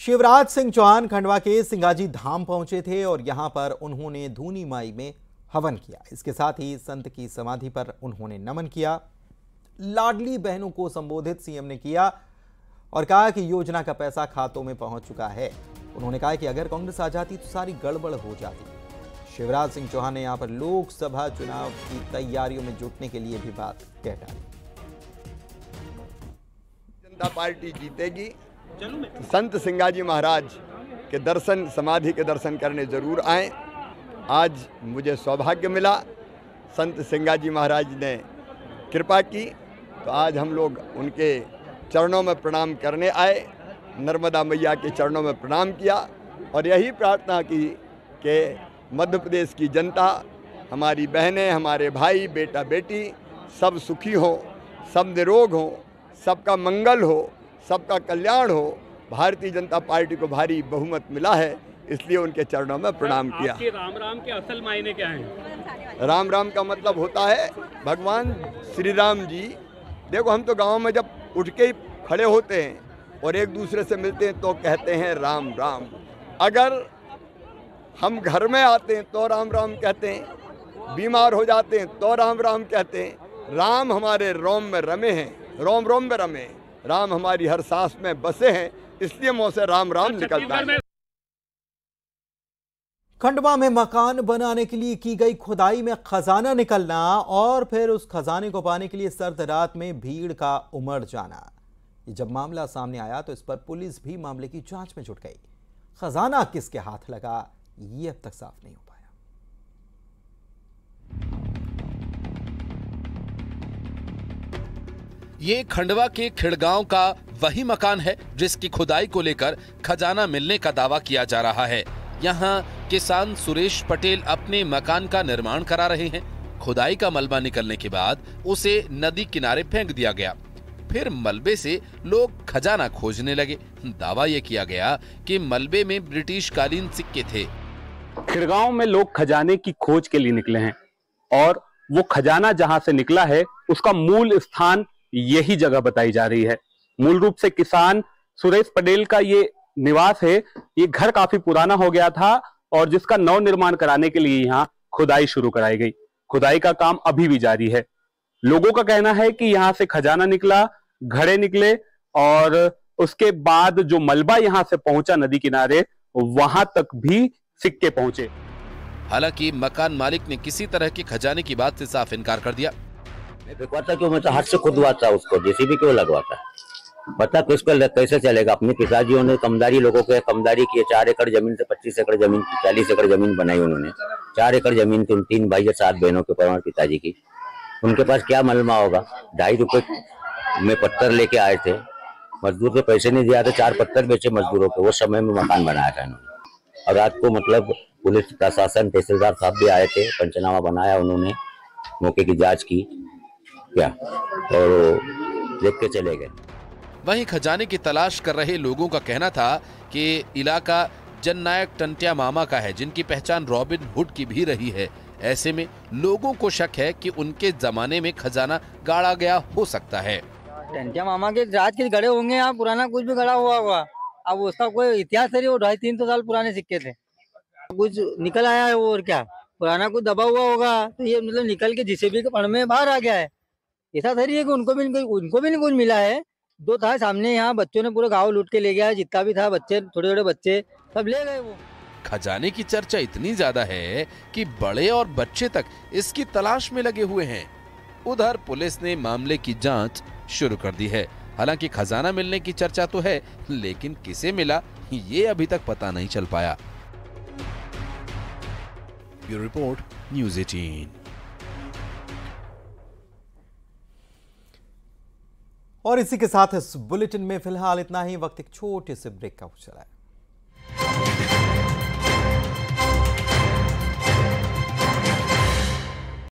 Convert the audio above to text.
शिवराज सिंह चौहान खंडवा के सिंगाजी धाम पहुंचे थे और यहां पर उन्होंने धूनी माई में हवन किया। इसके साथ ही संत की समाधि पर उन्होंने नमन किया। लाडली बहनों को संबोधित सीएम ने किया और कहा कि योजना का पैसा खातों में पहुंच चुका है। उन्होंने कहा कि अगर कांग्रेस आ जाती तो सारी गड़बड़ हो जाती। शिवराज सिंह चौहान ने यहां पर लोकसभा चुनाव की तैयारियों में जुटने के लिए भी बात कह डाली। जनता पार्टी जीतेगी। संत सिंगाजी महाराज के दर्शन, समाधि के दर्शन करने जरूर आए। आज मुझे सौभाग्य मिला, संत सिंगाजी महाराज ने कृपा की, तो आज हम लोग उनके चरणों में प्रणाम करने आए। नर्मदा मैया के चरणों में प्रणाम किया और यही प्रार्थना की कि मध्य प्रदेश की जनता, हमारी बहनें, हमारे भाई, बेटा बेटी सब सुखी हो, सब निरोग हो, सबका मंगल हो, सबका कल्याण हो। भारतीय जनता पार्टी को भारी बहुमत मिला है, इसलिए उनके चरणों में प्रणाम किया। आपके राम राम के असल मायने क्या हैं? राम राम का मतलब होता है भगवान श्री राम जी। देखो, हम तो गांव में जब उठ के ही खड़े होते हैं और एक दूसरे से मिलते हैं तो कहते हैं राम राम। अगर हम घर में आते हैं तो राम राम कहते हैं, बीमार हो जाते हैं तो राम राम कहते हैं। राम हमारे रोम में रमे हैं, रोम रोम में रमे हैं। राम हमारी हर सांस में बसे हैं, इसलिए मुंह से राम राम निकलता है। खंडवा में मकान बनाने के लिए की गई खुदाई में खजाना निकलना और फिर उस खजाने को पाने के लिए सर्द रात में भीड़ का उमड़ जाना। जब मामला सामने आया तो इस पर पुलिस भी मामले की जांच में जुट गई। खजाना किसके हाथ लगा, ये अब तक साफ नहीं हो पाया। ये खंडवा के खिड़गांव का वही मकान है जिसकी खुदाई को लेकर खजाना मिलने का दावा किया जा रहा है। यहाँ किसान सुरेश पटेल अपने मकान का निर्माण करा रहे हैं। खुदाई का मलबा निकलने के बाद उसे नदी किनारे फेंक दिया गया। फिर मलबे से लोग खजाना खोजने लगे। दावा यह किया गया कि मलबे में ब्रिटिश कालीन सिक्के थे। खिड़गांव में लोग खजाने की खोज के लिए निकले हैं और वो खजाना जहां से निकला है उसका मूल स्थान यही जगह बताई जा रही है। मूल रूप से किसान सुरेश पटेल का ये निवास है। ये घर काफी पुराना हो गया था और जिसका नव निर्माण कराने के लिए यहाँ खुदाई शुरू कराई गई। खुदाई का काम अभी भी जारी है। लोगों का कहना है कि यहाँ से खजाना निकला, घड़े निकले और उसके बाद जो मलबा यहाँ से पहुंचा नदी किनारे, वहां तक भी सिक्के पहुंचे। हालांकि मकान मालिक ने किसी तरह के खजाने की बात से साफ इनकार कर दिया। मैं बिकवाता क्यों, मैं तो हाथ से खुदवाता उसको, जेसीबी क्यों लगवाता? पता किसको कैसे चलेगा? अपने पिताजियों ने कमदारी, लोगों के कमदारी किए। 4 एकड़ जमीन से 25 एकड़ जमीन, 40 एकड़ जमीन बनाई उन्होंने। 4 एकड़ जमीन थी उन 3 भाई और 7 बहनों के ऊपर पिताजी की। उनके पास क्या मलमा होगा? 2.5 रुपए में पत्थर लेके आए थे, मजदूर के पैसे नहीं दिया था, 4 पत्थर बेचे मजदूरों के। वो समय में मकान बनाया था इन्होंने। और रात को मतलब पुलिस प्रशासन, तहसीलदार साहब भी आए थे, पंचनामा बनाया उन्होंने, मौके की जांच की क्या और देख के चले गए। वहीं खजाने की तलाश कर रहे लोगों का कहना था कि इलाका जननायक टंटिया मामा का है, जिनकी पहचान रॉबिन हुड की भी रही है। ऐसे में लोगों को शक है कि उनके जमाने में खजाना गाड़ा गया हो सकता है। टंटिया मामा के राज के गड़े होंगे, यहाँ पुराना कुछ भी गड़ा हुआ होगा। अब उसका कोई इतिहास नहीं। वो 250-300 साल पुराने सिक्के थे, कुछ निकल आया है वो, और क्या पुराना कुछ दबा हुआ होगा तो ये मतलब निकल के जेसीबी के पड़ में बाहर आ गया है। ऐसा थोड़ी है कि उनको भी नहीं कुछ मिला है। 2 था सामने, यहाँ बच्चों ने पूरा गाँव लूट के ले गया है, जितना भी था बच्चे, छोटे छोटे बच्चे सब ले गए। वो खजाने की चर्चा इतनी ज्यादा है कि बड़े और बच्चे तक इसकी तलाश में लगे हुए हैं। उधर पुलिस ने मामले की जांच शुरू कर दी है। हालांकि खजाना मिलने की चर्चा तो है, लेकिन किसे मिला ये अभी तक पता नहीं चल पाया। Bureau report, news 18। और इसी के साथ इस बुलेटिन में फिलहाल इतना ही। वक्त एक छोटे से ब्रेक का चला है।